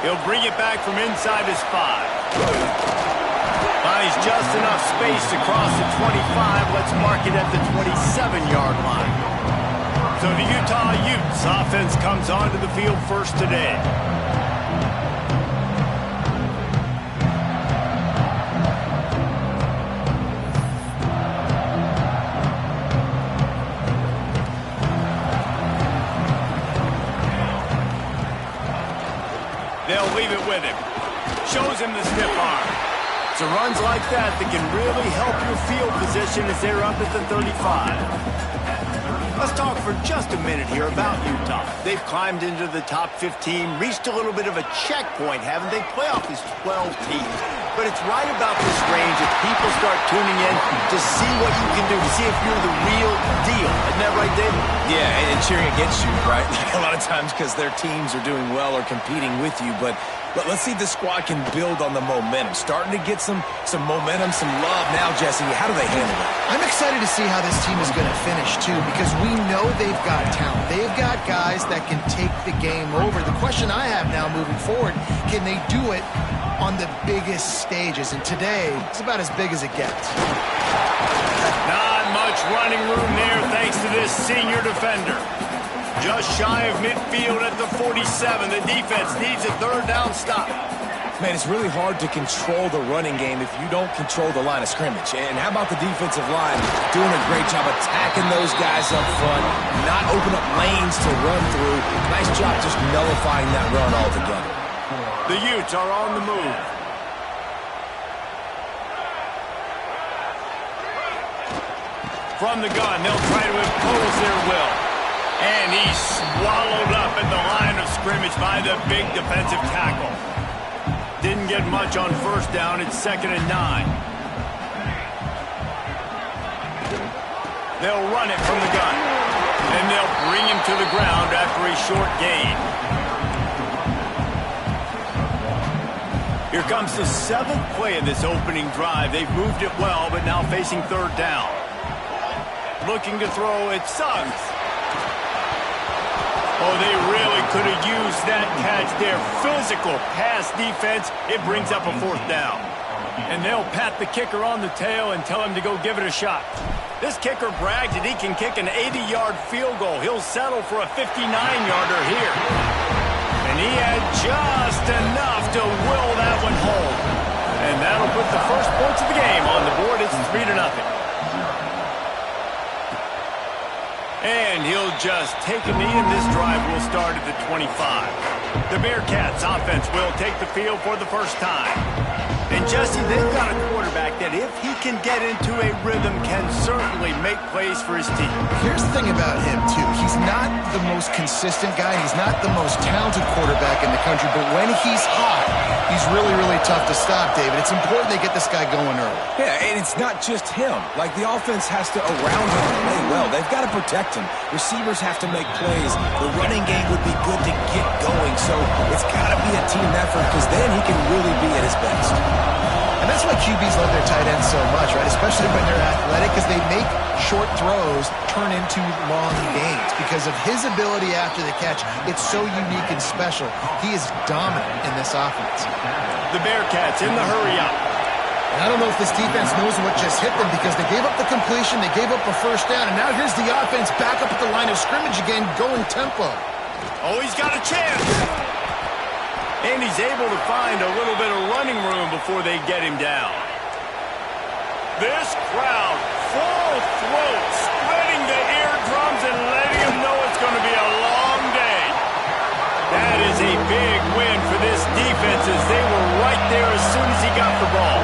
He'll bring it back from inside his 5. Finds just enough space to cross the 25. Let's mark it at the 27-yard line. So the Utah Utes offense comes onto the field first today. They'll leave it with him. Shows him the stiff arm. It's runs like that can really help your field position as they're up at the 35. Let's talk for just a minute here about Utah. They've climbed into the top 15, reached a little bit of a checkpoint, haven't they? Playoff is 12 teams. But it's right about this range that people start tuning in to see what you can do, to see if you're the real deal. Isn't that right, David? Yeah, and cheering against you, right? Like a lot of times because their teams are doing well or competing with you. But let's see if the squad can build on the momentum. Starting to get some momentum, some love now, Jesse. How do they handle it? I'm excited to see how this team is going to finish, too, because we know they've got talent. They've got guys that can take the game over. The question I have now moving forward, can they do it on the biggest stages? And today, it's about as big as it gets. Not much running room there thanks to this senior defender. Just shy of midfield at the 47. The defense needs a third down stop. Man, it's really hard to control the running game if you don't control the line of scrimmage. And how about the defensive line doing a great job attacking those guys up front, not open up lanes to run through. Nice job just nullifying that run altogether. The Utes are on the move. From the gun, they'll try to impose their will. And he's swallowed up at the line of scrimmage by the big defensive tackle. Didn't get much on first down. It's 2nd and 9. They'll run it from the gun. And they'll bring him to the ground after a short gain. Here comes the 7th play of this opening drive. They've moved it well, but now facing 3rd down. Looking to throw, it's Suggs. Oh, they really could have used that catch there. Physical pass defense. It brings up a 4th down. And they'll pat the kicker on the tail and tell him to go give it a shot. This kicker bragged that he can kick an 80-yard field goal. He'll settle for a 59-yarder here. And he had just enough to will that one home. And that'll put the first points of the game on the board. It's 3-0. And he'll just take a knee, and this drive will start at the 25. The Bearcats offense will take the field for the first time. And Jesse, they've got a quarterback that if he can get into a rhythm can certainly make plays for his team. Here's the thing about him, too. He's not the most consistent guy. He's not the most talented quarterback in the country. But when he's hot, he's really, really tough to stop, David. It's important they get this guy going early. Yeah, and it's not just him. Like, the offense has to, around him, play well. They've got to protect him. Receivers have to make plays. The running game would be good to get going. So it's got to be a team effort because then he can really be at his best. And that's why QBs love their tight ends so much, right? Especially when they're athletic, because they make short throws turn into long gains. Because of his ability after the catch, it's so unique and special. He is dominant in this offense. The Bearcats in the hurry-up. And I don't know if this defense knows what just hit them because they gave up the completion, they gave up a first down, and now here's the offense back up at the line of scrimmage again, going tempo. Oh, he's got a chance. And he's able to find a little bit of running room before they get him down. This crowd, full throat, spreading the eardrums and letting him know it's going to be a long day. That is a big win for this defense as they were right there as soon as he got the ball.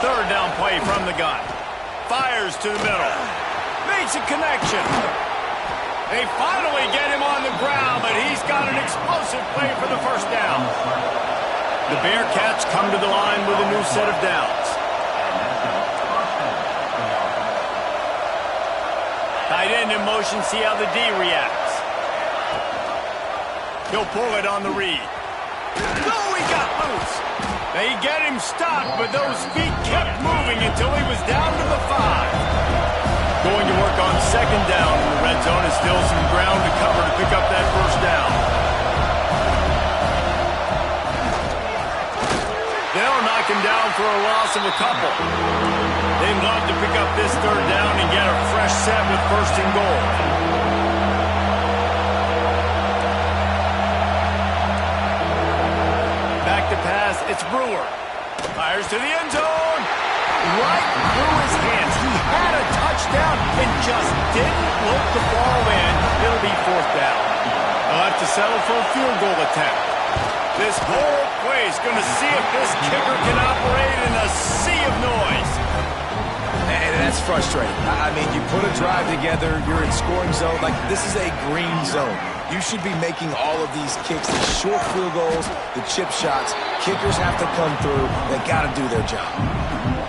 3rd down play from the gun. Fires to the middle. Makes a connection. They finally get him on the ground, but he's got an explosive play for the first down. The Bearcats come to the line with a new set of downs. Tight end in motion, see how the D reacts. He'll pull it on the read. Oh, he got loose. They get him stopped, but those feet kept moving until he was down to the 5. Going to work on 2nd down in the red zone, and still some ground to cover to pick up that first down. loss of a couple. They'd love to pick up this third down and get a fresh set with first and goal. Back to pass, it's Brewer. Fires to the end zone. Right through his hands. He had a touchdown and just didn't look the ball in. It'll be fourth down. They'll have to settle for a field goal attempt. This whole place going to see if this kicker can operate in a sea of noise. And that's frustrating. I mean, you put a drive together, you're in scoring zone. Like, this is a green zone. You should be making all of these kicks, the short field goals, the chip shots. Kickers have to come through. They got to do their job.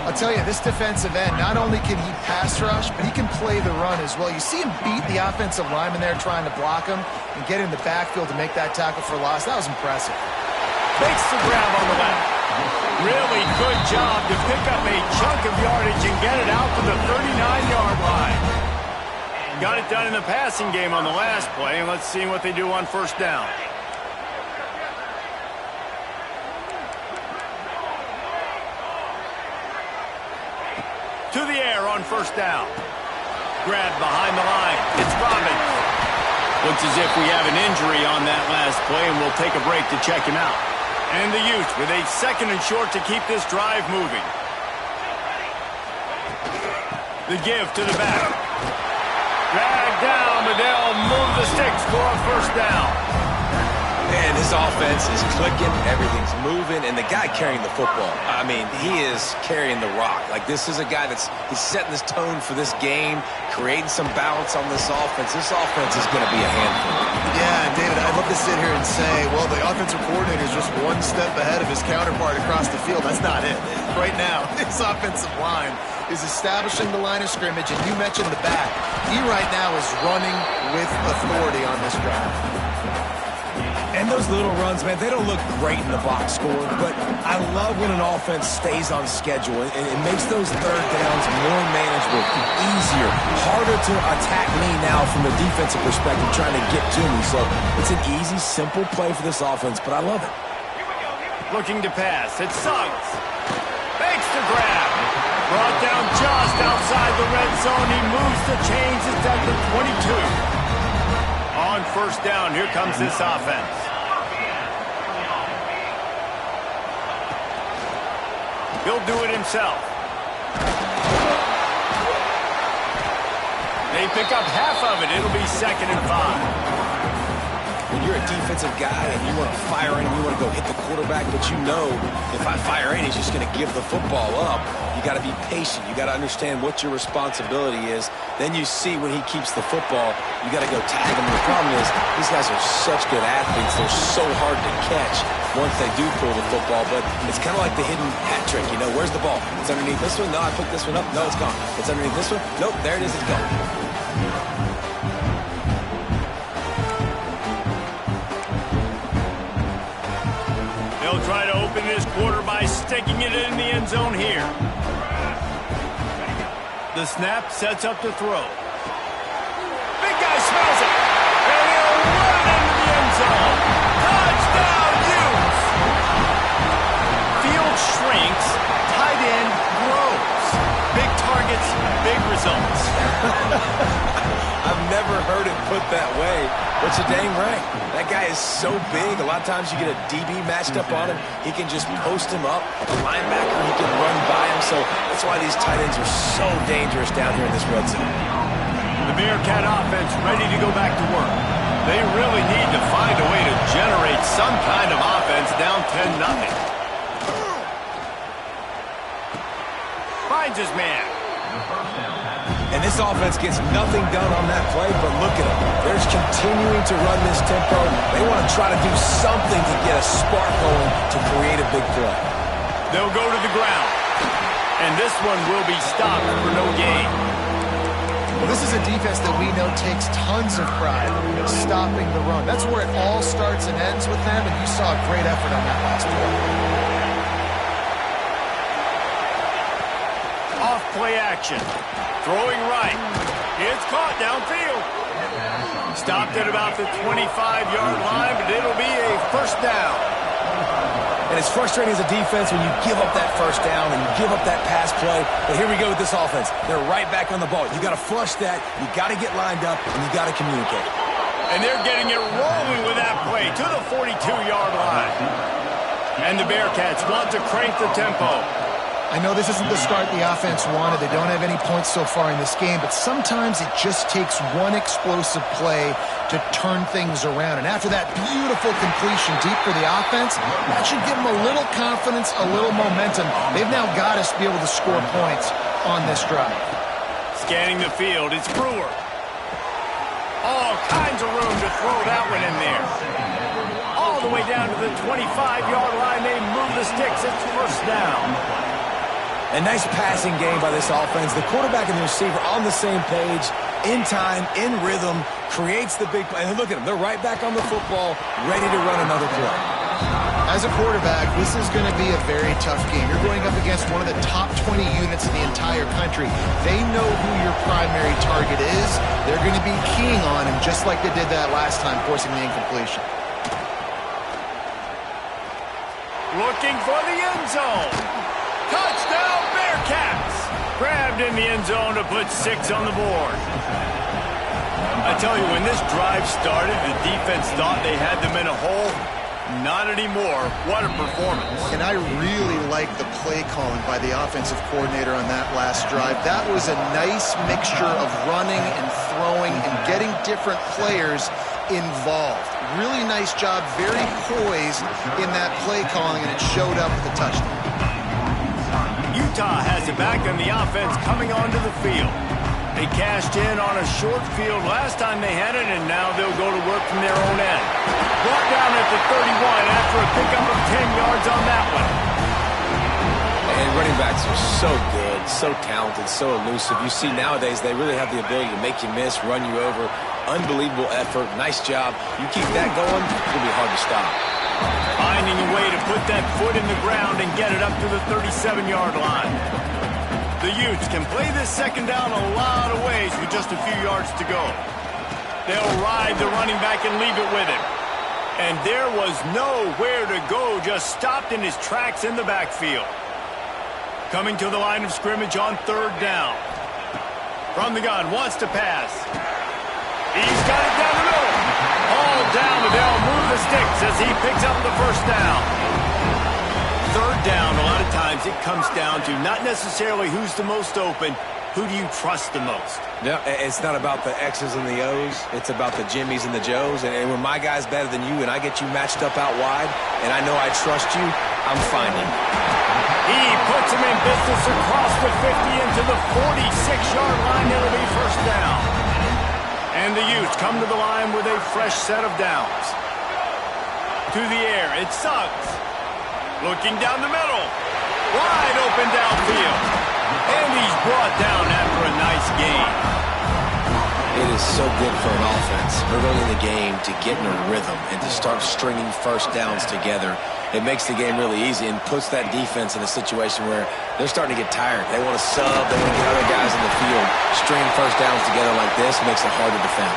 I'll tell you, this defensive end, not only can he pass rush, but he can play the run as well. You see him beat the offensive lineman there trying to block him and get in the backfield to make that tackle for loss. That was impressive. Makes the grab on the left. Really good job to pick up a chunk of yardage and get it out to the 39-yard line. Got it done in the passing game on the last play, and let's see what they do on first down. To the air on first down. Grab behind the line. It's Robbins. Looks as if we have an injury on that last play, and we'll take a break to check him out. And the Utes with a second and short to keep this drive moving. The give to the back. Dragged down, but they'll move the sticks for a first down. And his offense is clicking, everything's moving, and the guy carrying the football, I mean, he is carrying the rock. Like, this is a guy he's setting this tone for this game, creating some balance on this offense. This offense is going to be a handful. Yeah, David, I'd love to sit here and say, well, the offensive coordinator is just one step ahead of his counterpart across the field. That's not it. Right now, this offensive line is establishing the line of scrimmage, and you mentioned the back. He right now is running with authority on this drive. And those little runs, man, they don't look great in the box score, but I love when an offense stays on schedule. It makes those third downs more manageable, easier, harder to attack me now from a defensive perspective trying to get to me. So it's an easy, simple play for this offense, but I love it. Looking to pass. It's Suggs. Makes the grab. Brought down just outside the red zone. He moves the chains. It's at the 22. On first down, here comes this offense. He'll do it himself. They pick up half of it. It'll be 2nd and 5. When you're a defensive guy and you want to fire in, you want to go hit the quarterback, but you know if I fire in, he's just going to give the football up. You got to be patient. You got to understand what your responsibility is. Then you see when he keeps the football, you got to go tag him. The problem is these guys are such good athletes. They're so hard to catch once they do pull the football, but it's kind of like the hidden hat trick. You know, where's the ball? It's underneath this one. No, I picked this one up. No, it's gone. It's underneath this one. Nope, there it is. It's gone. They'll try to open this quarter by sticking it in the end zone here. The snap sets up the throw. Big guy smells it. And he'll run it into the end zone. Touchdown, Utes! Field shrinks. Tight end grows. Big targets, big results. I've never heard it put that way, but you're dang right. That guy is so big. A lot of times you get a DB matched up on him. He can just post him up. A linebacker, he can run by him. So that's why these tight ends are so dangerous down here in this red zone. The Bearcat offense ready to go back to work. They really need to find a way to generate some kind of offense down 10-0. Finds his man. And this offense gets nothing done on that play, but look at them. They're just continuing to run this tempo. They want to try to do something to get a spark going to create a big play. They'll go to the ground. And this one will be stopped for no gain. Well, this is a defense that we know takes tons of pride in stopping the run. That's where it all starts and ends with them, and you saw a great effort on that last play. Off-play action. Throwing right. It's caught downfield. Stopped at about the 25-yard line, but it'll be a first down. And it's frustrating as a defense when you give up that first down and you give up that pass play. But here we go with this offense. They're right back on the ball. You got to flush that. You got to get lined up, and you got to communicate. And they're getting it rolling with that play to the 42-yard line. And the Bearcats want to crank the tempo. I know this isn't the start the offense wanted. They don't have any points so far in this game, but sometimes it just takes one explosive play to turn things around. And after that beautiful completion deep for the offense, that should give them a little confidence, a little momentum. They've now got us to be able to score points on this drive. Scanning the field, it's Brewer. All kinds of room to throw that one in there. All the way down to the 25-yard line, they move the sticks. It's first down. A nice passing game by this offense. The quarterback and the receiver on the same page, in time, in rhythm, creates the big play. And look at them. They're right back on the football, ready to run another play. As a quarterback, this is going to be a very tough game. You're going up against one of the top 20 units in the entire country. They know who your primary target is. They're going to be keying on him just like they did that last time, forcing the incompletion. Looking for the end zone. Touchdown, Bearcats! Grabbed in the end zone to put 6 on the board. I tell you, when this drive started, the defense thought they had them in a hole. Not anymore. What a performance. And I really like the play calling by the offensive coordinator on that last drive. That was a nice mixture of running and throwing and getting different players involved. Really nice job, very poised in that play calling, and it showed up with a touchdown. Utah has it back on the offense coming onto the field. They cashed in on a short field last time they had it, and now they'll go to work from their own end. Brought down at the 31 after a pickup of 10 yards on that one. And running backs are so good, so talented, so elusive. You see nowadays they really have the ability to make you miss, run you over. Unbelievable effort. Nice job. You keep that going, it's going to be hard to stop. Finding a way to put that foot in the ground and get it up to the 37-yard line. The Utes can play this second down a lot of ways with just a few yards to go. They'll ride the running back and leave it with him. And there was nowhere to go, just stopped in his tracks in the backfield. Coming to the line of scrimmage on third down. From the gun, wants to pass. He's got it down the middle. All down, but they'll move the sticks as he picks up the first down. Third down, a lot of times it comes down to not necessarily who's the most open, who do you trust the most? Yeah, it's not about the X's and the O's. It's about the Jimmies and the Joes. And when my guy's better than you and I get you matched up out wide and I know I trust you, I'm finding. He puts him in business across the 50 into the 46-yard line. It'll be first down. And the Utes come to the line with a fresh set of downs. To the air, it's Suggs. Looking down the middle. Wide open downfield. And he's brought down after a nice gain. It is so good for an offense early in the game to get in a rhythm and to start stringing first downs together. It makes the game really easy and puts that defense in a situation where they're starting to get tired. They want to sub. They want to get other guys in the field. Stringing first downs together like this makes it hard to defend.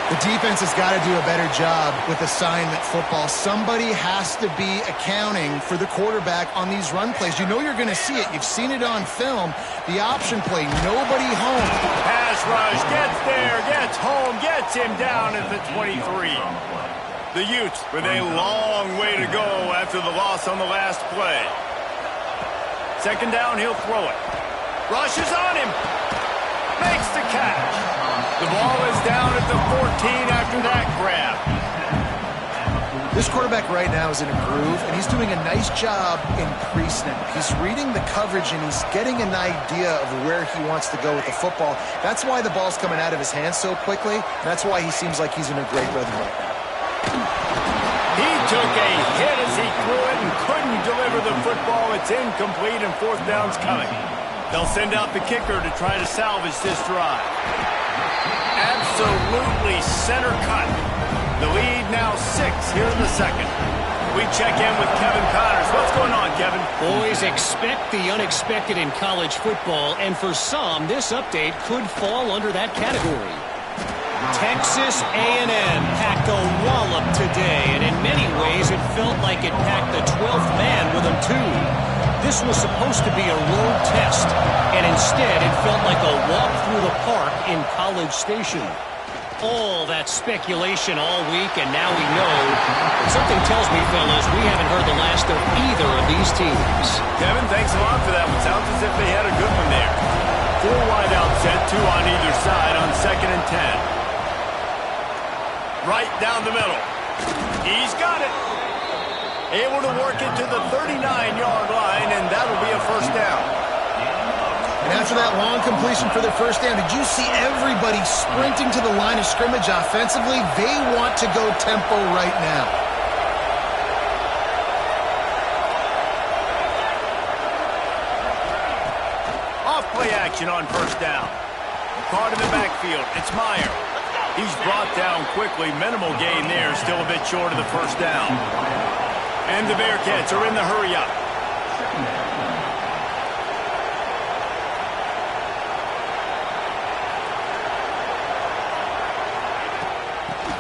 The defense has got to do a better job with assignment football. Somebody has to be accounting for the quarterback on these run plays. You know you're going to see it. You've seen it on film. The option play, nobody home. Pass rush, gets there, gets home, gets him down at the 23. The Utes with a long way to go after the loss on the last play. Second down, he'll throw it. Rushes on him. Makes the catch. The ball is down at the 14 after that grab. This quarterback right now is in a groove, and he's doing a nice job in pre-snap. He's reading the coverage, and he's getting an idea of where he wants to go with the football. That's why the ball's coming out of his hands so quickly, and that's why he seems like he's in a great rhythm right now. He took a hit as he threw it and couldn't deliver the football. It's incomplete, and fourth down's coming. They'll send out the kicker to try to salvage this drive. Absolutely center cut. The lead now 6 here in the second. We check in with Kevin Connors. What's going on, Kevin? Boys, expect the unexpected in college football, and for some, this update could fall under that category. Texas A&M packed a wallop today, and in many ways it felt like it packed the 12th man with him too. This was supposed to be a road test, and instead it felt like a walk through the park in College Station. All that speculation all week, and now we know. Something tells me, fellas, we haven't heard the last of either of these teams. Kevin, thanks a lot for that one. Sounds as if they had a good one there. 4 wide out set, 2 on either side on 2nd and 10. Right down the middle. He's got it. Able to work it to the 39-yard line, and that'll be a first down. And after that long completion for their first down, did you see everybody sprinting to the line of scrimmage offensively? They want to go tempo right now. Off play action on first down. Caught in the backfield. It's Meyer. He's brought down quickly. Minimal gain there. Still a bit short of the first down. And the Bearcats are in the hurry-up.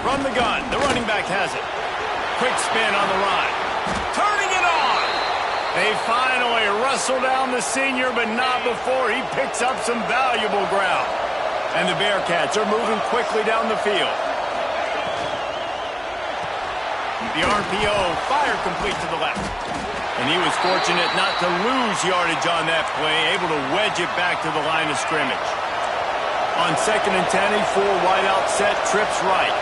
From the gun, the running back has it. Quick spin on the run. Turning it on. They finally wrestle down the senior, but not before he picks up some valuable ground. And the Bearcats are moving quickly down the field. The RPO, fire complete to the left. And he was fortunate not to lose yardage on that play, able to wedge it back to the line of scrimmage. On 2nd and 10, a 4 wide out set, trips right.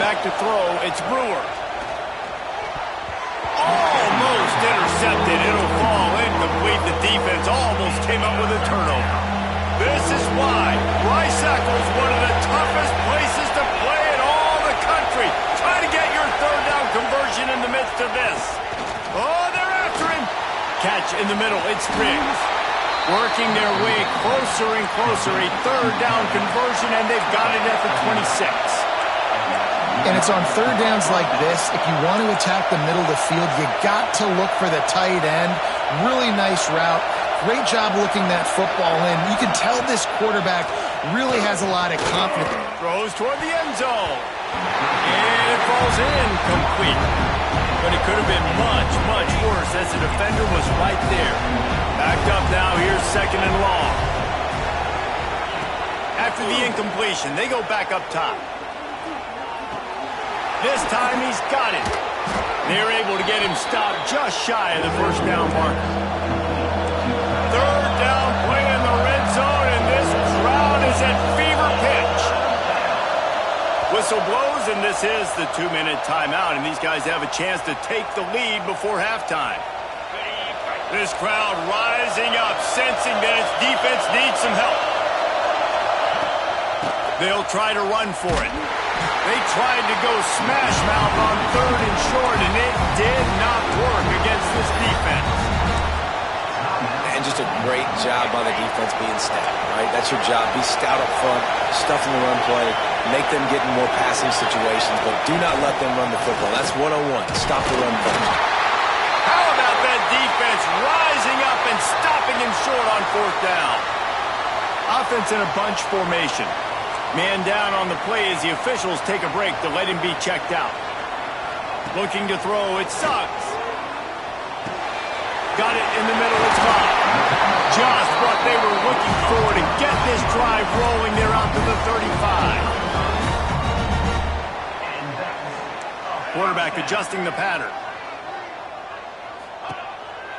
Back to throw, it's Brewer. Almost intercepted. It'll fall incomplete. The defense almost came up with a turnover. This is why Rice-Eccles is one of the toughest places to play in all the country. Try to get your 3rd down conversion in the midst of this. Oh, they're after him. Catch in the middle. It's Riggs. Working their way closer and closer. A 3rd down conversion, and they've got it at the 26. And it's on 3rd downs like this, if you want to attack the middle of the field, you got to look for the tight end. Really nice route. Great job looking that football in. You can tell this quarterback really has a lot of confidence. Throws toward the end zone. And it falls in complete. But it could have been much, much worse as the defender was right there. Backed up now, here's 2nd and long. After the incompletion, they go back up top. This time he's got it. They're able to get him stopped just shy of the first down mark. 3rd down play in the red zone, and this crowd is at fever pitch. Whistle blows, and this is the 2-minute timeout, and these guys have a chance to take the lead before halftime. This crowd rising up, sensing that its defense needs some help. They'll try to run for it. They tried to go smash mouth on 3rd and short, and it did not work against this defense. And just a great job by the defense being stout, right? That's your job. Be stout up front, stuff in the run play, make them get in more passing situations, but do not let them run the football. That's 101. Stop the run first. How about that defense rising up and stopping him short on 4th down? Offense in a bunch formation. Man down on the play as the officials take a break to let him be checked out. Looking to throw, it sucks. Got it in the middle, it's Bob. Just what they were looking for to get this drive rolling. They're out to the 35. Quarterback adjusting the pattern.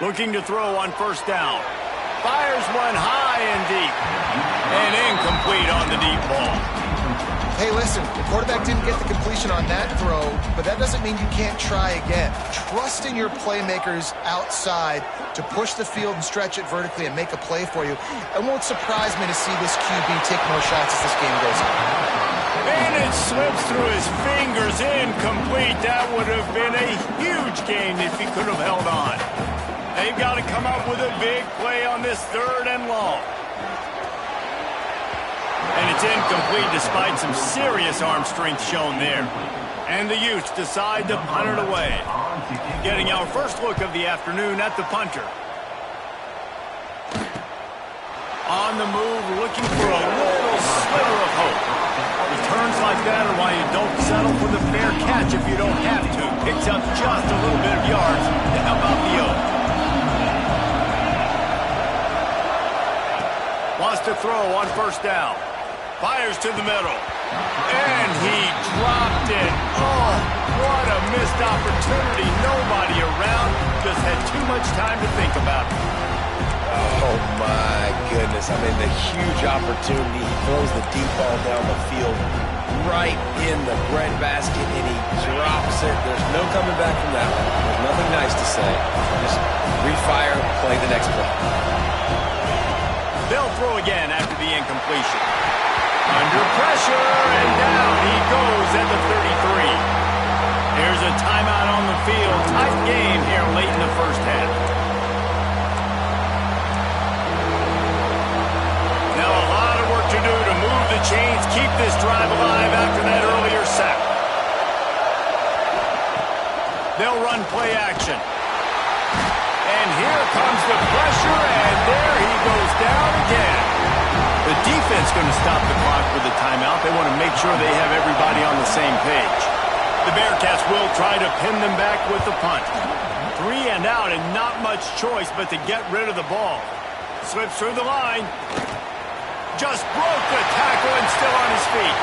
Looking to throw on 1st down. Fires one high and deep. And incomplete on the deep ball. Hey, listen, the quarterback didn't get the completion on that throw, but that doesn't mean you can't try again. Trust in your playmakers outside to push the field and stretch it vertically and make a play for you. It won't surprise me to see this QB take more shots as this game goes on. And it slips through his fingers, incomplete. That would have been a huge gain if he could have held on. They've got to come up with a big play on this 3rd and long. And it's incomplete despite some serious arm strength shown there. And the Utes decide to punt it away. Getting our first look of the afternoon at the punter. On the move, looking for a little sliver of hope. He Returns like that are why you don't settle for the fair catch if you don't have to. Picks up just a little bit of yards to help out the O. Wants to throw on first down. Fires to the middle. And he dropped it. Oh, what a missed opportunity. Nobody around. Just had too much time to think about it. Oh, my goodness. I mean, the huge opportunity. He throws the deep ball down the field right in the breadbasket, and he drops it. There's no coming back from that one. There's nothing nice to say. Just refire, play the next play. They'll throw again after the incompletion. Under pressure, and down he goes at the 33. There's a timeout on the field. Tight game here late in the first half. Now a lot of work to do to move the chains, keep this drive alive after that earlier sack. They'll run play action. And here comes the pressure, and there he goes down again. The defense going to stop the clock with the timeout. They want to make sure they have everybody on the same page. The Bearcats will try to pin them back with the punt. 3 and out and not much choice but to get rid of the ball. Slips through the line. Just broke the tackle and still on his feet.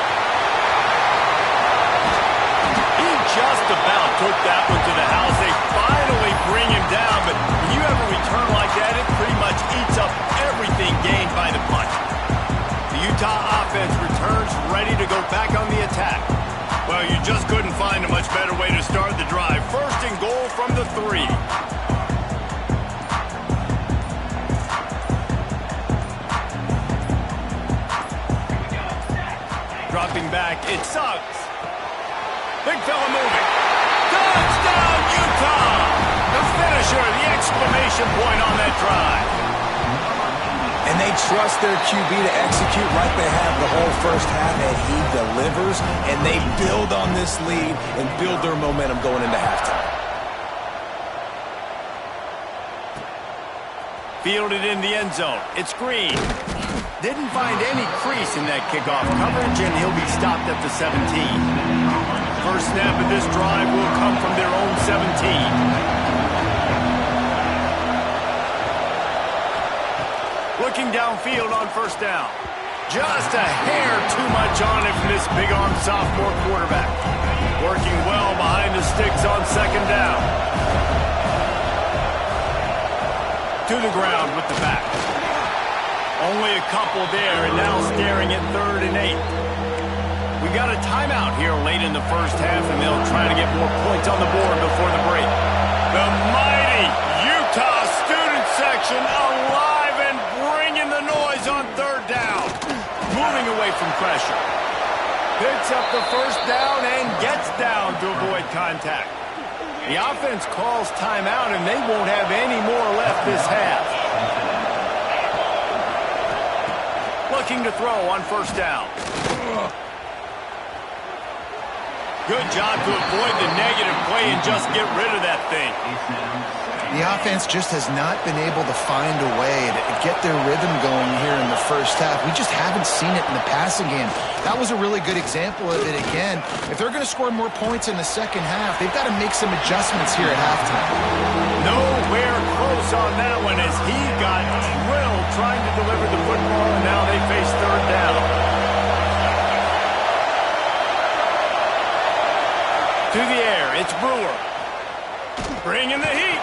He just about took that one to the house. They finally bring him down, but when you have a return like that, it pretty much eats up everything gained by the punt. The Utah offense returns ready to go back on the attack. Well, you just couldn't find a much better way to start the drive. First and goal from the 3. Dropping back, it sucks. Big fella moving. Touchdown, Utah! The finisher, the exclamation point on that drive. And they trust their QB to execute like they have the whole first half, and he delivers, and they build on this lead and build their momentum going into halftime. Fielded in the end zone. It's Green. Didn't find any crease in that kickoff coverage, and he'll be stopped at the 17. First snap of this drive will come from their own 17. Looking downfield on first down. Just a hair too much on it from this big-arm sophomore quarterback. Working well behind the sticks on second down. To the ground with the back. Only a couple there, and now staring at 3rd and 8. We got a timeout here late in the first half, and they'll try to get more points on the board before the break. The mighty Utah student section alive and bringing the noise on 3rd down. Moving away from pressure. Picks up the first down and gets down to avoid contact. The offense calls timeout, and they won't have any more left this half. Looking to throw on first down. Good job to avoid the negative play and just get rid of that thing. The offense just has not been able to find a way to get their rhythm going here in the first half. We just haven't seen it in the passing game. That was a really good example of it again. If they're going to score more points in the second half, they've got to make some adjustments here at halftime. Nowhere close on that one as he got drilled trying to deliver the football, and now they face 3rd down. To the air, it's Brewer. Bringing the heat.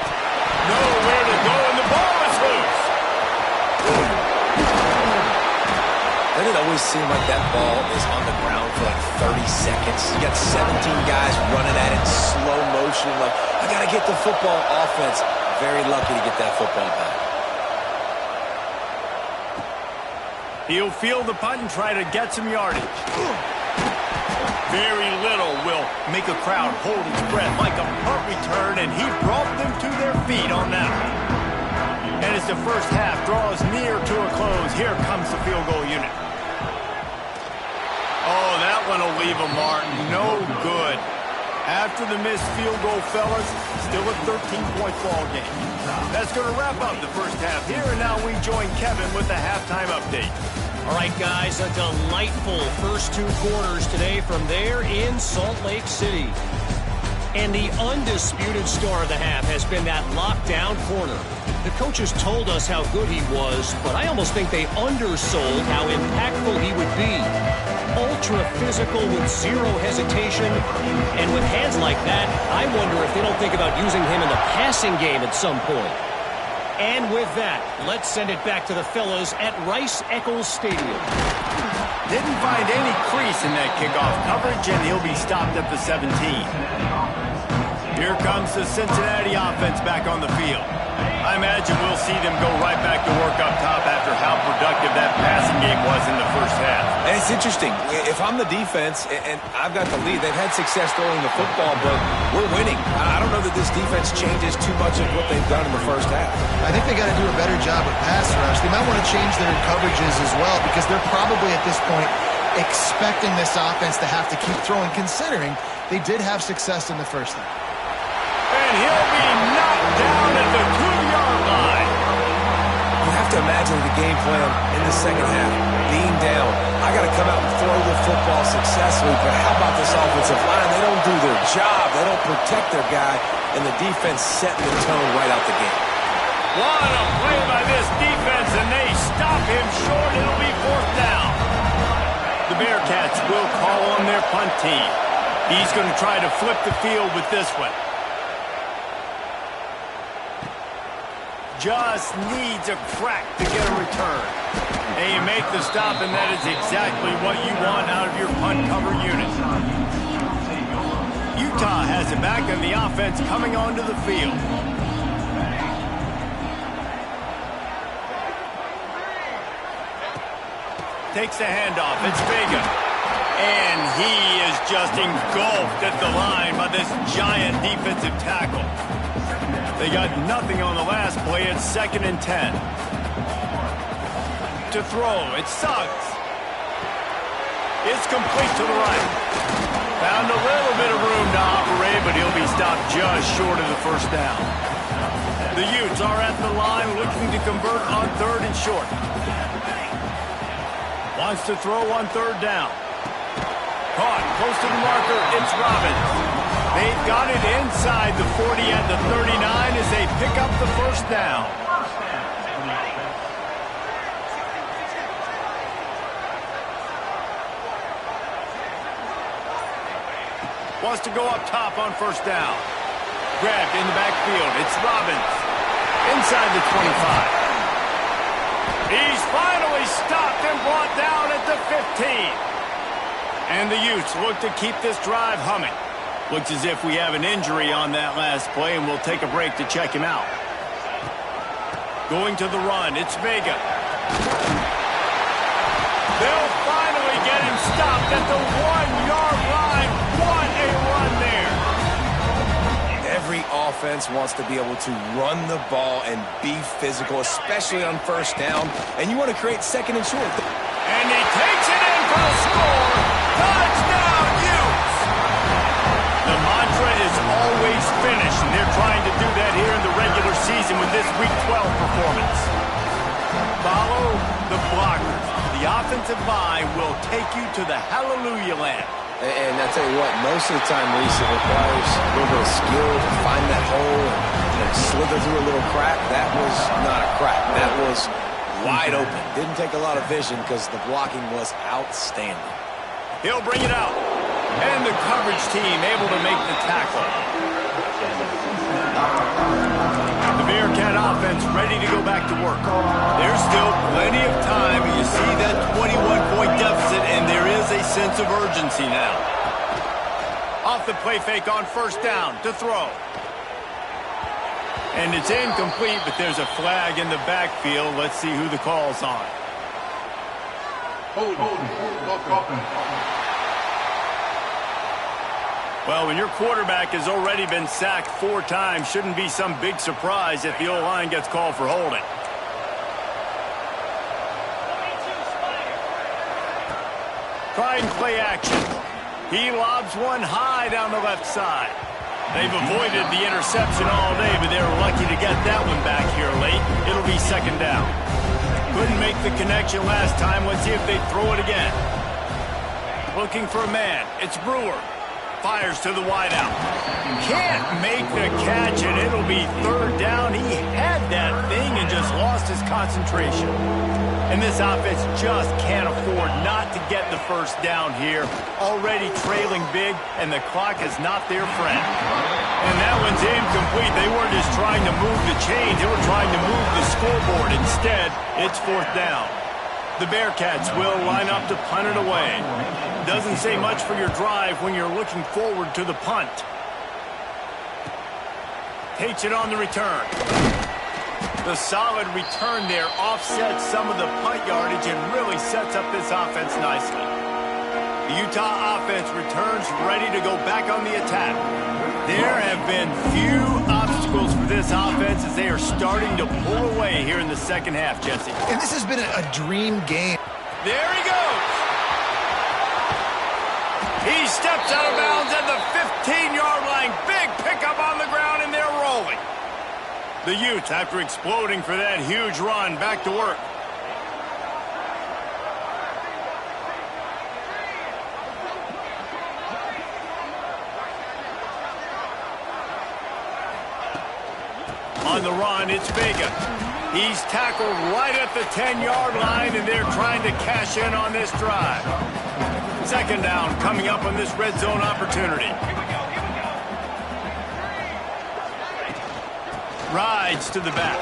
Nowhere to go, and the ball is loose. Doesn't it always seem like that ball is on the ground for like 30 seconds? You got 17 guys running at it in slow motion. Like, I got to get the football. Offense, very lucky to get that football back. He'll field the punt and try to get some yardage. Very little will make a crowd hold its breath like a punt return, and he brought them to their feet on that one. And as the first half draws near to a close, here comes the field goal unit. Oh, that one will leave a mark. No good. After the missed field goal, fellas, still a 13-point ball game. That's going to wrap up the first half here, and now we join Kevin with the halftime update. All right, guys, a delightful first 2 quarters today from there in Salt Lake City. And the undisputed star of the half has been that lockdown corner. The coaches told us how good he was, but I almost think they undersold how impactful he would be. Ultra physical with zero hesitation. And with hands like that, I wonder if they don't think about using him in the passing game at some point. And with that, let's send it back to the fellas at Rice-Eccles Stadium. Didn't find any crease in that kickoff coverage, and he'll be stopped at the 17. Here comes the Cincinnati offense back on the field. I imagine we'll see them go right back to work up top after how productive that passing game was in the first half. And it's interesting. If I'm the defense and I've got the lead, they've had success throwing the football, but we're winning. I don't know that this defense changes too much of what they've done in the first half. I think they got to do a better job of pass rush. They might want to change their coverages as well because they're probably at this point expecting this offense to have to keep throwing, considering they did have success in the first half. And he'll be knocked down at the 2-yard line. You have to imagine the game plan in the second half. Being down, I got to come out and throw the football successfully, but how about this offensive line? They don't do their job. They don't protect their guy, and the defense setting the tone right out the gate. What a play by this defense, and they stop him short. It'll be 4th down. The Bearcats will call on their punt team. He's going to try to flip the field with this one. Just needs a crack to get a return. And you make the stop, and that is exactly what you want out of your punt cover unit. Utah has it back, and the offense coming onto the field. Takes the handoff. It's Vega. And he is just engulfed at the line by this giant defensive tackle. They got nothing on the last play. It's 2nd and 10. To throw, it's Suggs. It's complete to the right. Found a little bit of room to operate, but he'll be stopped just short of the 1st down. The Utes are at the line looking to convert on 3rd and short. Wants to throw on 3rd down. Caught close to the marker. It's Robbins. They've got it inside the 40 at the 39 as they pick up the 1st down. Wants to go up top on 1st down. Grabbed in the backfield. It's Robbins. Inside the 25. He's finally stopped and brought down at the 15. And the Utes look to keep this drive humming. Looks as if we have an injury on that last play, and we'll take a break to check him out. Going to the run, it's Vega. They'll finally get him stopped at the 1-yard line. What a run there. Every offense wants to be able to run the ball and be physical, especially on 1st down, and you want to create 2nd and short. And he takes it in for the score. Touchdown, Utes! The mantra is always finish, and they're trying to do that here in the regular season with this Week 12 performance. Follow the blockers. The offensive line will take you to the hallelujah land. And I tell you what, most of the time, Reese, it requires a little bit of skill to find that hole and slither through a little crack. That was not a crack. That was wide open. Didn't take a lot of vision because the blocking was outstanding. He'll bring it out. And the coverage team able to make the tackle. The Bearcat offense ready to go back to work. There's still plenty of time. You see that 21-point deficit, and there is a sense of urgency now. Off the play fake on 1st down to throw. And it's incomplete, but there's a flag in the backfield. Let's see who the call's on. Well, when your quarterback has already been sacked 4 times, shouldn't be some big surprise if the O-line gets called for holding. Try and play action. He lobs one high down the left side. They've avoided the interception all day, but they were lucky to get that one back here late. It'll be 2nd down. Couldn't make the connection last time. Let's see if they throw it again. Looking for a man. It's Brewer. Fires to the wideout. Can't make the catch, and it'll be third down. He had that thing and just lost his concentration. And this offense just can't afford not to get the first down here. Already trailing big, and the clock is not their friend. And that one's incomplete. They weren't just trying to move the chains. They were trying to move the scoreboard. Instead, it's fourth down. The Bearcats will line up to punt it away. Doesn't say much for your drive when you're looking forward to the punt. Takes it on the return. The solid return there offsets some of the punt yardage and really sets up this offense nicely. The Utah offense returns ready to go back on the attack. There have been few obstacles for this offense as they are starting to pull away here in the second half, Jesse. And this has been a dream game. There he goes. He steps out of bounds at the 15-yard line. Big pickup on the ground, and they're rolling. The Utes, after exploding for that huge run, back to work. On the run, it's Vega. He's tackled right at the 10-yard line, and they're trying to cash in on this drive. Second down coming up on this red zone opportunity. Rides to the back.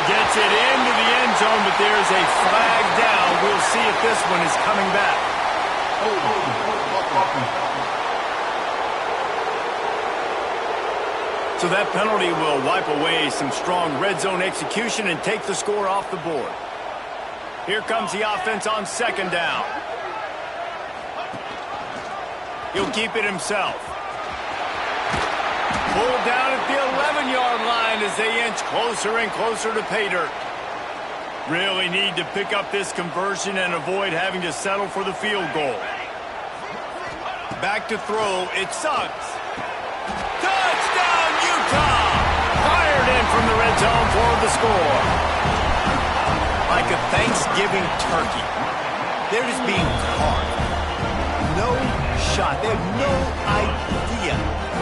Gets it into the end zone, but there's a flag down. We'll see if this one is coming back. So that penalty will wipe away some strong red zone execution and take the score off the board. Here comes the offense on second down. He'll keep it himself. Pulled down at the 11-yard line as they inch closer and closer to pay dirt. Really need to pick up this conversion and avoid having to settle for the field goal. Back to throw, it's Suggs. Touchdown, Utah! Fired in from the red zone for the score. Like a Thanksgiving turkey. They're just being carved. No shot. They have no idea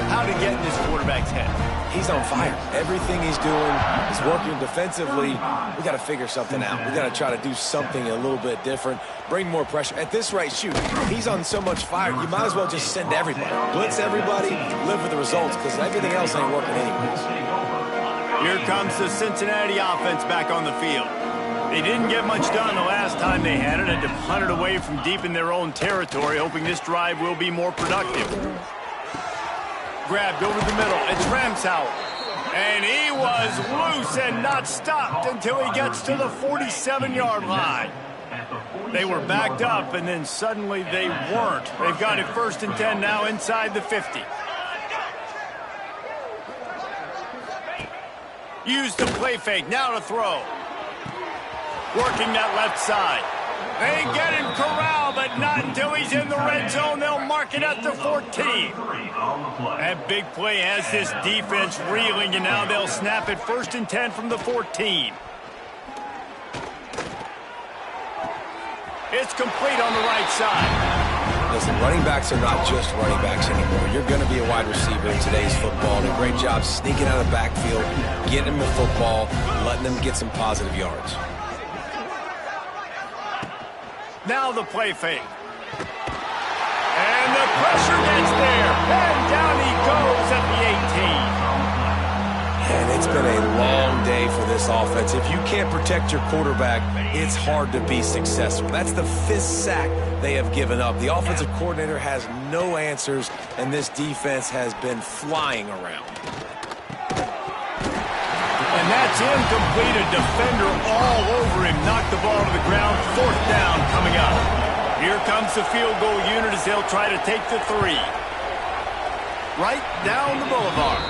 how to get in this quarterback's head. He's on fire. Everything he's doing is working defensively. We got to figure something out. We got to try to do something a little bit different. Bring more pressure. At this rate, shoot, he's on so much fire, you might as well just send everybody. Blitz everybody, live with the results, because everything else ain't working anyways. Here comes the Cincinnati offense back on the field. They didn't get much done the last time they had it, and to punt it away from deep in their own territory, hoping this drive will be more productive. Grabbed over the middle. It's Ramsauer. And he was loose and not stopped until he gets to the 47-yard line. They were backed up, and then suddenly they weren't. They've got it 1st and 10 now inside the 50. Use the play fake. Now to throw. Working that left side. They get him corralled, but not until he's in the red zone. They'll mark it at the 14. That big play has this defense reeling, and now they'll snap it 1st and 10 from the 14. It's complete on the right side. Listen, running backs are not just running backs anymore. You're going to be a wide receiver in today's football, and a great job sneaking out of the backfield, getting them the football, letting them get some positive yards. Now the play fake. And the pressure gets there. And down he goes at the 18. And it's been a long day for this offense. If you can't protect your quarterback, it's hard to be successful. That's the 5th sack they have given up. The offensive coordinator has no answers, and this defense has been flying around. And that's incomplete. A defender all over him. Knocked the ball to the ground. 4th down coming up. Here comes the field goal unit as they'll try to take the 3. Right down the boulevard.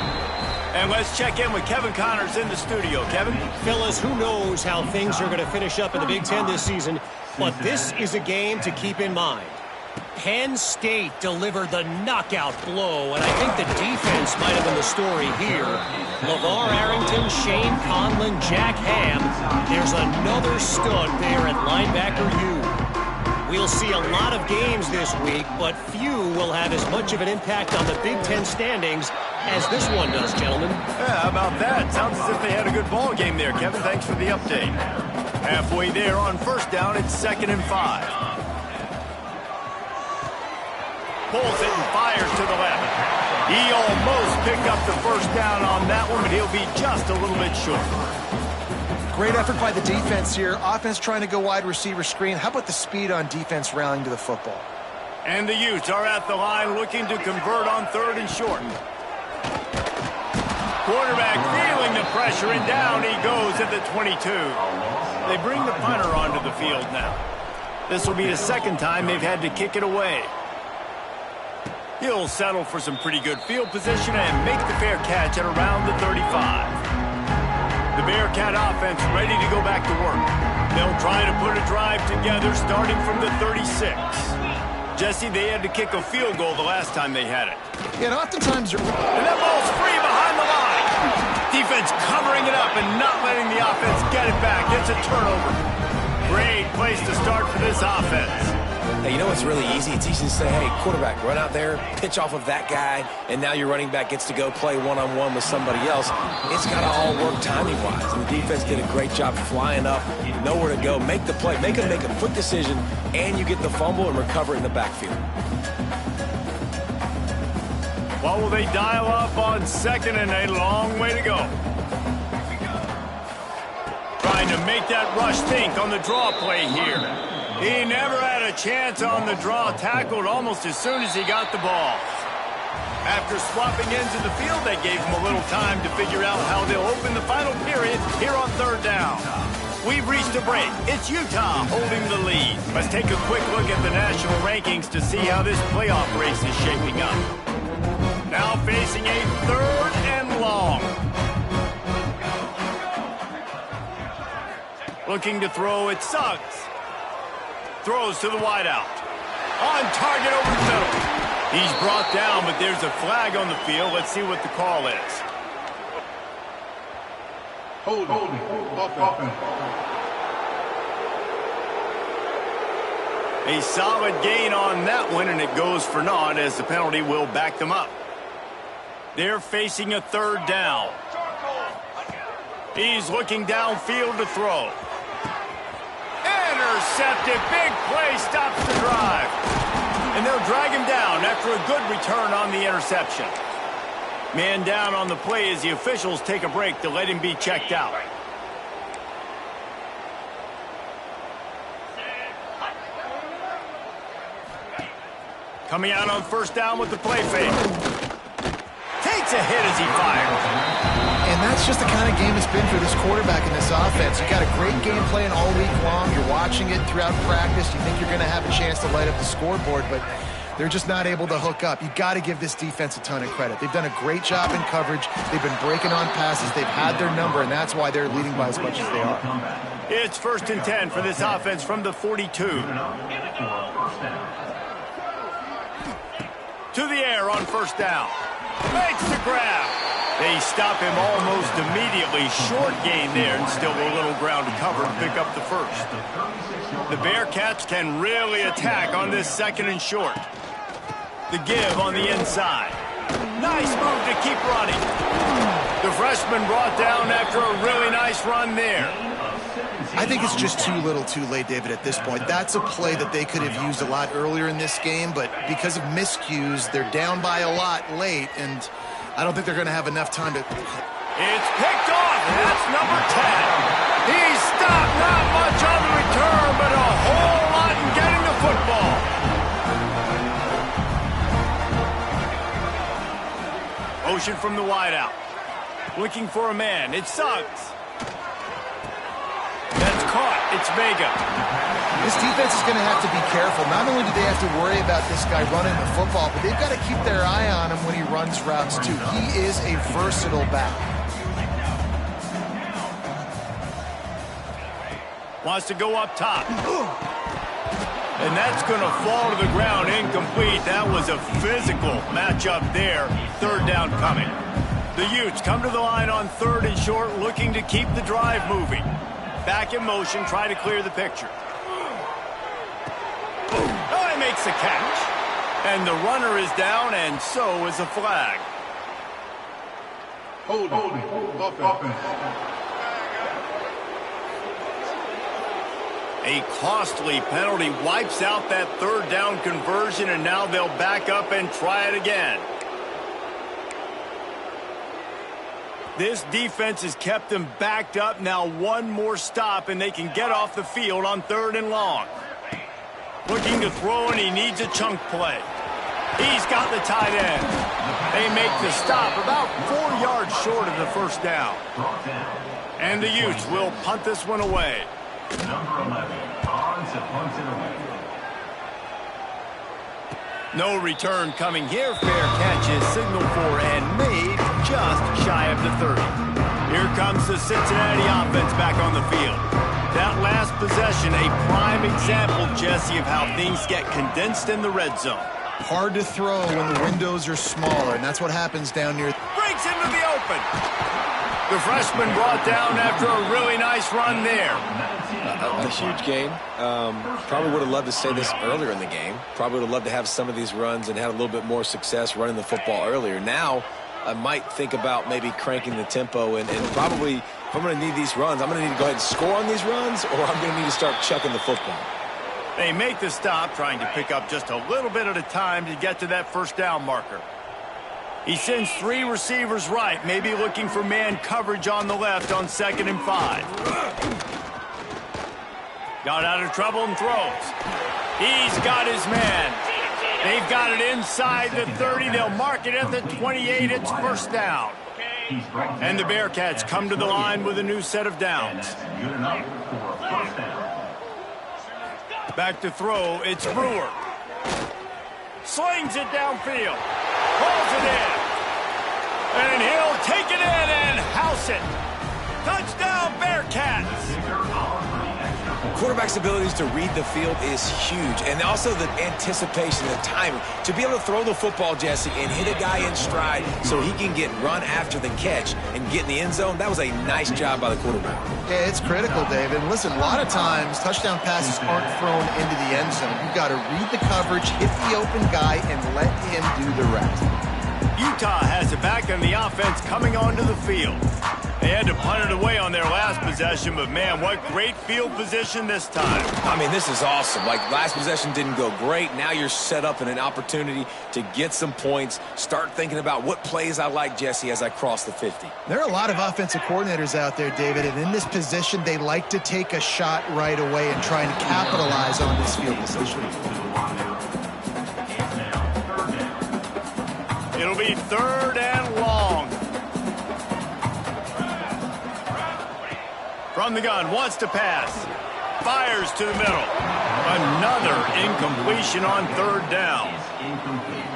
And let's check in with Kevin Connors in the studio. Kevin? Fellas, who knows how things are going to finish up in the Big Ten this season, but this is a game to keep in mind. Penn State delivered the knockout blow, and I think the defense might have been the story here. LeVar Arrington, Shane Conlon, Jack Ham. There's another stud there at linebacker U. We'll see a lot of games this week, but few will have as much of an impact on the Big Ten standings as this one does, gentlemen. Yeah, how about that? Sounds as if they had a good ball game there, Kevin. Thanks for the update. Halfway there on first down, it's 2nd and 5. Pulls it and fires to the left. He almost picked up the first down on that one, but he'll be just a little bit short. Great effort by the defense here. Offense trying to go wide receiver screen. How about the speed on defense rallying to the football? And the Utes are at the line looking to convert on 3rd and short. Quarterback feeling the pressure, and down he goes at the 22. They bring the punter onto the field now. This will be the 2nd time they've had to kick it away. He'll settle for some pretty good field position and make the fair catch at around the 35. The Bearcat offense ready to go back to work. They'll try to put a drive together starting from the 36. Jesse, they had to kick a field goal the last time they had it. Yeah, and oftentimes... And that ball's free behind the line. Defense covering it up and not letting the offense get it back. It's a turnover. Great place to start for this offense. Hey, you know what's really easy? It's easy to say, hey, quarterback, run out there, pitch off of that guy, and now your running back gets to go play one-on-one with somebody else. It's got to all work timing-wise. And the defense did a great job flying up, nowhere to go, make the play, make a quick decision, and you get the fumble and recover in the backfield. What will they dial up on 2nd and a long way to go? Trying to make that rush think on the draw play here. He never had a chance on the draw, tackled almost as soon as he got the ball. After swapping ends of the field, they gave him a little time to figure out how they'll open the final period here on 3rd down. We've reached a break. It's Utah holding the lead. Let's take a quick look at the national rankings to see how this playoff race is shaping up. Now facing a 3rd and long. Looking to throw, it Suggs. Throws to the wideout. On target over the middle. He's brought down, but there's a flag on the field. Let's see what the call is. Holding. Offense. A solid gain on that one, and it goes for naught as the penalty will back them up. They're facing a 3rd down. He's looking downfield to throw. Intercepted. Big play stops the drive. And they'll drag him down after a good return on the interception. Man down on the play as the officials take a break to let him be checked out. Coming out on 1st down with the play fake. Takes a hit as he fires. And that's just the kind of game it's been for this quarterback in this offense. You got a great game plan all week long. You're watching it throughout practice. You think you're going to have a chance to light up the scoreboard, but they're just not able to hook up. You got to give this defense a ton of credit. They've done a great job in coverage. They've been breaking on passes. They've had their number, and that's why they're leading by as much as they are. It's 1st and 10 for this offense from the 42. To the air on 1st down. Makes the grab. They stop him almost immediately. Short gain there, and still a little ground to cover and pick up the 1st. The Bearcats can really attack on this 2nd and short. The give on the inside. Nice move to keep running. The freshman brought down after a really nice run there. I think it's just too little too late, David, at this point. That's a play that they could have used a lot earlier in this game, but because of miscues, they're down by a lot late, and I don't think they're going to have enough time to... It's picked off. That's number 10. He stopped. Not much on the return, but a whole lot in getting the football. Motion from the wideout. Looking for a man. It's Suggs. That's caught. It's Vega. This defense is going to have to be careful. Not only do they have to worry about this guy running the football, but they've got to keep their eye on him when he runs routes, too. He is a versatile back. Wants to go up top. And that's going to fall to the ground incomplete. That was a physical matchup there. Third down coming. The Utes come to the line on 3rd and short, looking to keep the drive moving. Back in motion, try to clear the picture. Oh, he makes the catch. And the runner is down, and so is a flag. Holding. Offense. A costly penalty wipes out that 3rd down conversion, and now they'll back up and try it again. This defense has kept them backed up. Now one more stop, and they can get off the field on 3rd and long. Looking to throw, and he needs a chunk play. He's got the tight end. They make the stop about 4 yards short of the first down. And the Utes will punt this one away. Number 11, Hans punts it away. No return coming here. Fair catch is signaled for and made just shy of the 30. Here comes the Cincinnati offense back on the field. That last possession, a prime example, Jesse, of how things get condensed in the red zone. Hard to throw when the windows are smaller, and that's what happens down near. Breaks into the open. The freshman brought down after a really nice run there. A huge game. Probably would have loved to say this earlier in the game. Probably would have loved to have some of these runs and had a little bit more success running the football earlier. Now, I might think about maybe cranking the tempo and probably, if I'm going to need these runs, I'm going to need to go ahead and score on these runs, or I'm going to need to start chucking the football. They make the stop, trying to pick up just a little bit at a time to get to that first down marker. He sends 3 receivers right, maybe looking for man coverage on the left on 2nd and 5. Got out of trouble and throws. He's got his man. They've got it inside the 30. They'll mark it at the 28. It's first down. And the Bearcats come to the line with a new set of downs. Good enough for a first down. Back to throw, it's Brewer. Slings it downfield. Pulls it in. And he'll take it in and house it. Touchdown, Bearcats. Quarterback's abilities to read the field is huge, and also the anticipation, the timing. To be able to throw the football, Jesse, and hit a guy in stride so he can get run after the catch and get in the end zone, that was a nice job by the quarterback. Yeah, it's critical, David. Listen, a lot of times touchdown passes aren't thrown into the end zone. You've got to read the coverage, hit the open guy, and let him do the rest. Utah has it back, and the offense coming onto the field. They had to punt it away on their last possession, but man, what great field position this time. I mean, this is awesome. Like, last possession didn't go great. Now you're set up in an opportunity to get some points. Start thinking about what plays I like, Jesse, as I cross the 50. There are a lot of offensive coordinators out there, David, and in this position, they like to take a shot right away and try and capitalize on this field position. It'll be 3rd and long. From the gun, wants to pass. Fires to the middle. Another incompletion on 3rd down.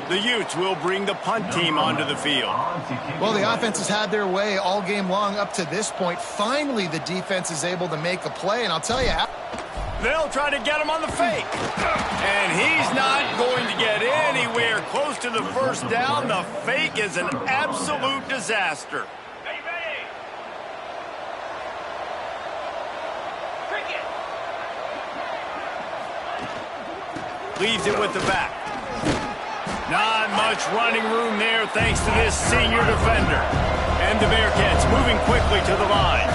The Utes will bring the punt team onto the field. Well, the offense has had their way all game long up to this point. Finally, the defense is able to make a play, and I'll tell you how. They'll try to get him on the fake. And he's not going to get anywhere close to the first down. The fake is an absolute disaster. Leaves it with the back. Not much running room there thanks to this senior defender. And the Bearcats moving quickly to the line.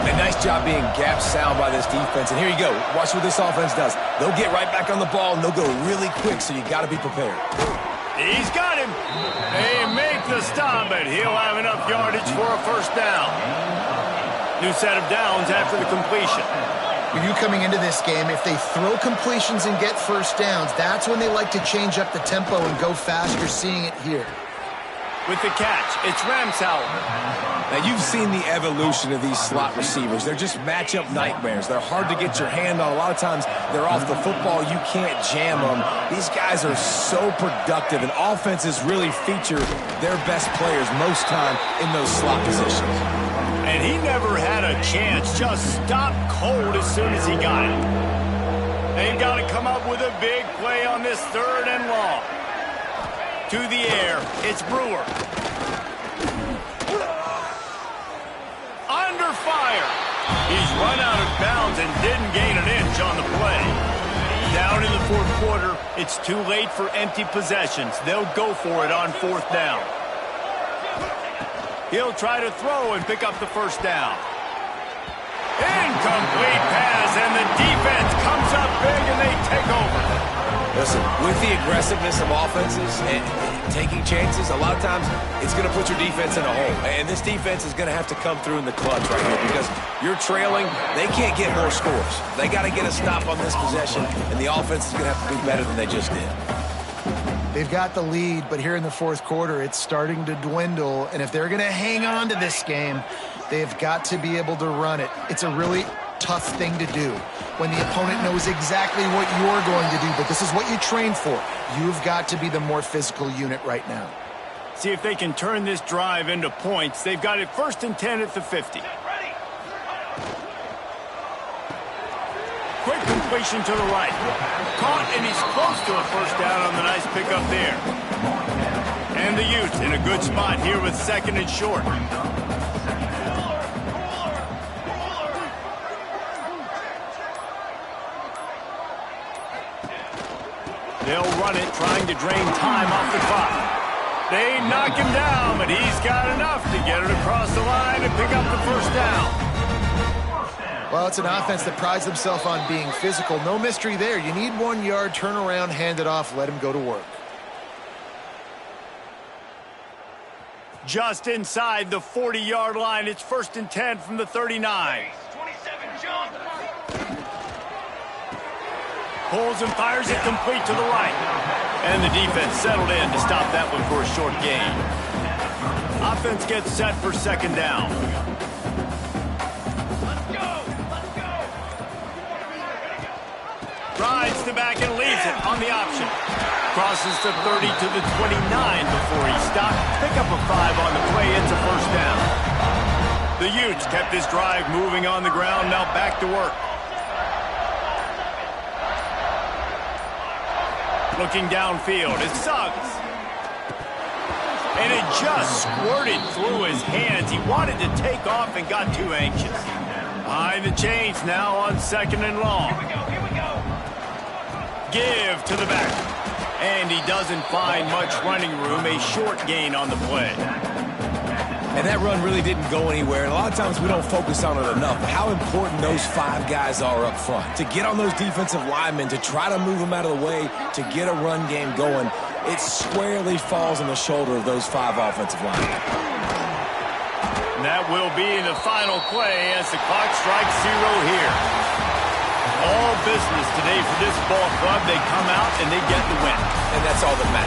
A nice job being gap sound by this defense. And here you go. Watch what this offense does. They'll get right back on the ball, and they'll go really quick, so you got to be prepared. He's got him. They make the stop, but he'll have enough yardage for a first down. New set of downs after the completion. For you coming into this game, if they throw completions and get first downs, that's when they like to change up the tempo and go faster, seeing it here. With the catch, it's Ramsauer. Now, you've seen the evolution of these slot receivers. They're just matchup nightmares. They're hard to get your hand on. A lot of times, they're off the football. You can't jam them. These guys are so productive, and offenses really feature their best players most time in those slot positions. And he never had a chance. Just stopped cold as soon as he got it. They've got to come up with a big play on this 3rd and long. To the air, it's Brewer. Under fire. He's run out of bounds and didn't gain an inch on the play. Down in the 4th quarter, it's too late for empty possessions. They'll go for it on 4th down. He'll try to throw and pick up the 1st down. Incomplete pass, and the defense comes up big, and they take over. Listen, with the aggressiveness of offenses and taking chances, a lot of times it's going to put your defense in a hole. And this defense is going to have to come through in the clutch right here because you're trailing. They can't get more scores. They got to get a stop on this possession, and the offense is going to have to do better than they just did. They've got the lead, but here in the 4th quarter, it's starting to dwindle. And if they're going to hang on to this game, they've got to be able to run it. It's a really tough thing to do when the opponent knows exactly what you're going to do, but this is what you train for. You've got to be the more physical unit right now. See if they can turn this drive into points. They've got it 1st and 10 at the 50. Quick completion to the right. Caught, and he's close to a 1st down on the nice pickup there. And the Utes in a good spot here with 2nd and short. They'll run it, trying to drain time off the clock. They knock him down, but he's got enough to get it across the line and pick up the 1st down. Well, it's an offense that prides themselves on being physical. No mystery there. You need 1 yard, turn around, hand it off, let him go to work. Just inside the 40-yard line, it's 1st and 10 from the 39. Pulls and fires it complete to the right. And the defense settled in to stop that one for a short gain. Offense gets set for 2nd down. Rides the back and leaves it on the option. Crosses the 30 to the 29 before he stopped. Pick up a 5 on the play. It's a 1st down. The Utes kept this drive moving on the ground. Now back to work. Looking downfield, it's Suggs. And it just squirted through his hands. He wanted to take off and got too anxious. Behind the chains now on 2nd and long. Give to the back. And he doesn't find much running room. A short gain on the play. And that run really didn't go anywhere. And a lot of times we don't focus on it enough. But how important those 5 guys are up front. To get on those defensive linemen, to try to move them out of the way, to get a run game going, it squarely falls on the shoulder of those 5 offensive linemen. And that will be the final play as the clock strikes 0 here. All business today for this ball club. They come out and they get the win. And that's all that matters.